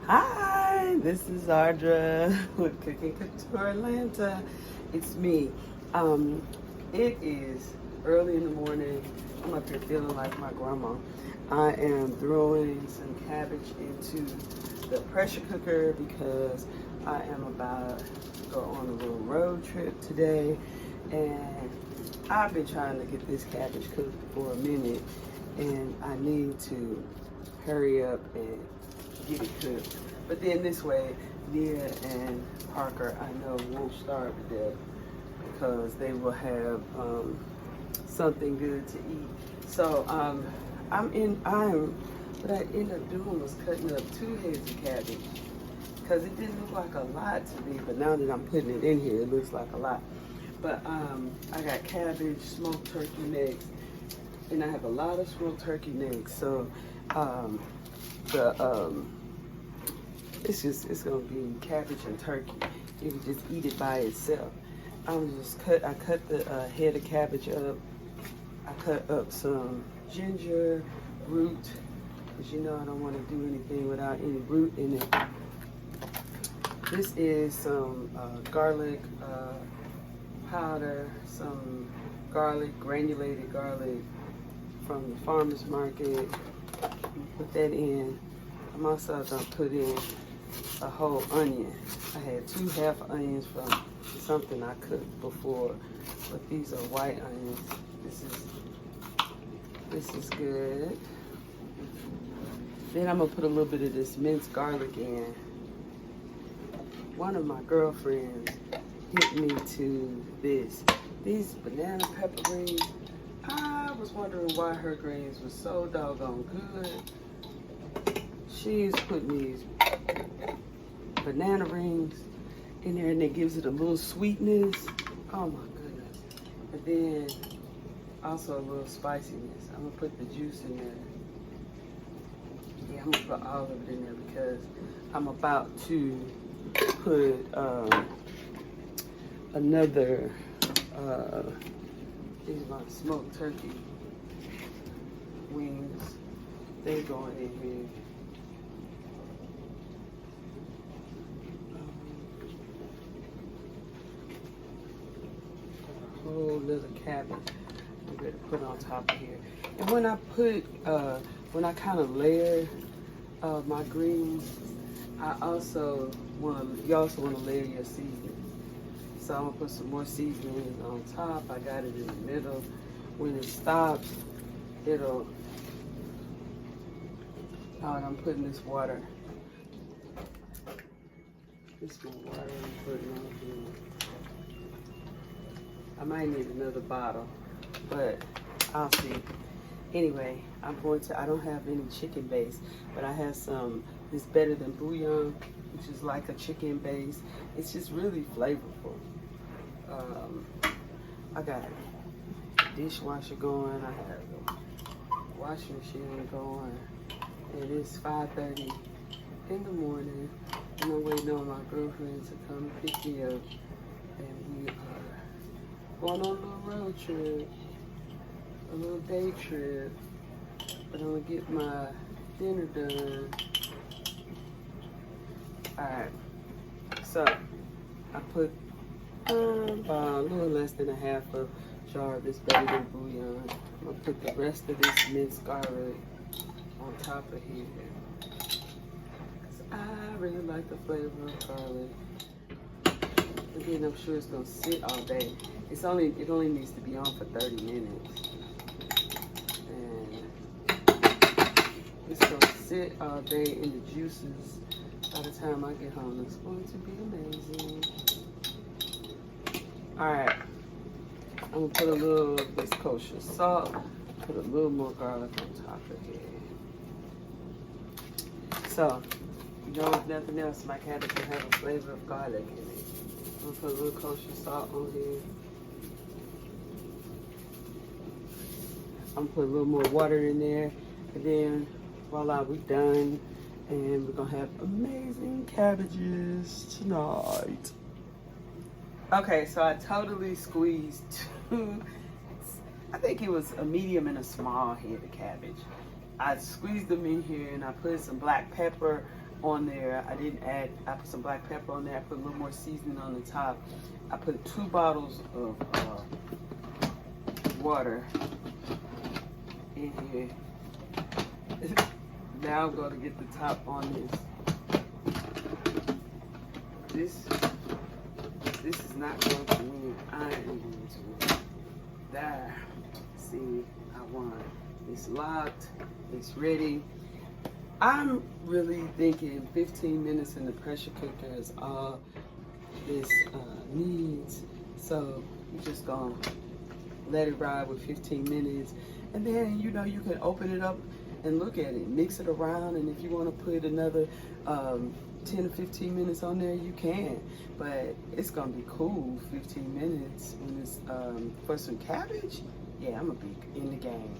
Hi, this is Ardra with Cooking Couture Atlanta. It's me. It is early in the morning. I'm up here feeling like my grandma. I am throwing some cabbage into the pressure cooker because I am about to go on a little road trip today, and I've been trying to get this cabbage cooked for a minute, and I need to hurry up and get it cooked. But then this way, Nia and Parker, I know, won't starve to death because they will have something good to eat. So what I ended up doing was cutting up 2 heads of cabbage because it didn't look like a lot to me, but now that I'm putting it in here, it looks like a lot. But I got cabbage, smoked turkey necks, and I have a lot of smoked turkey necks. So it's gonna be cabbage and turkey. You can just eat it by itself. I cut the head of cabbage up. I cut up some ginger root, because you know I don't want to do anything without any root in it. This is some garlic powder, some garlic, granulated garlic from the farmer's market. Put that in. I'm also gonna put in a whole onion. I had 2 half onions from something I cooked before, but these are white onions. This is good. Then I'm gonna put a little bit of this minced garlic in. One of my girlfriends hit me to these banana pepper greens. I was wondering why her greens were so doggone good. She's putting these banana rings in there, and it gives it a little sweetness. Oh my goodness. And then also a little spiciness. I'm gonna put the juice in there. Yeah, I'm gonna put all of it in there because I'm about to put another these are my smoked turkey wings. They're going in here. A whole little cabbage I'm going to put on top of here. And when I kind of layer my greens, you also want to layer your seasoning. So I'm gonna put some more seasoning on top. I got it in the middle. When it stops, it'll. Alright, I'm putting this water. This is water I'm putting on here. I might need another bottle, but I'll see. Anyway, I don't have any chicken base, but I have some. It's better than bouillon, which is like a chicken base. It's just really flavorful. I got a dishwasher going. I have a washing machine going, and it's 5:30 in the morning, and I'm waiting on my girlfriend to come pick me up, and we are going on a little road trip, a little day trip, but I'm gonna get my dinner done. Alright, so I put about a little less than a half a jar of this better than bouillon. I'm gonna put the rest of this minced garlic on top of here, because I really like the flavor of garlic. Again, I'm sure it's gonna sit all day. It only needs to be on for 30 minutes. And it's gonna sit all day in the juices. By the time I get home, it's going to be amazing. Alright, I'm gonna put a little of this kosher salt, put a little more garlic on top of it. So, you know, if nothing else, my cabbage will have a flavor of garlic in it. I'm gonna put a little kosher salt on here. I'm gonna put a little more water in there, and then voila, we're done. And we're gonna have amazing cabbages tonight. Okay, so I totally squeezed 2, I think it was a medium and a small head of cabbage. I squeezed them in here and I put some black pepper. on there. I didn't add, I put some black pepper on there. I put a little more seasoning on the top. I put 2 bottles of water in here. Now I'm going to get the top on this. This is not going to win. I am going to win. There. See, I won. It's locked. It's ready. I'm really thinking 15 minutes in the pressure cooker is all this needs. So you're just gonna let it ride with 15 minutes. And then, you know, you can open it up and look at it, mix it around. And if you want to put another 10 or 15 minutes on there, you can. But it's gonna be cool, 15 minutes. And it's for some cabbage. Yeah, I'm gonna be in the game.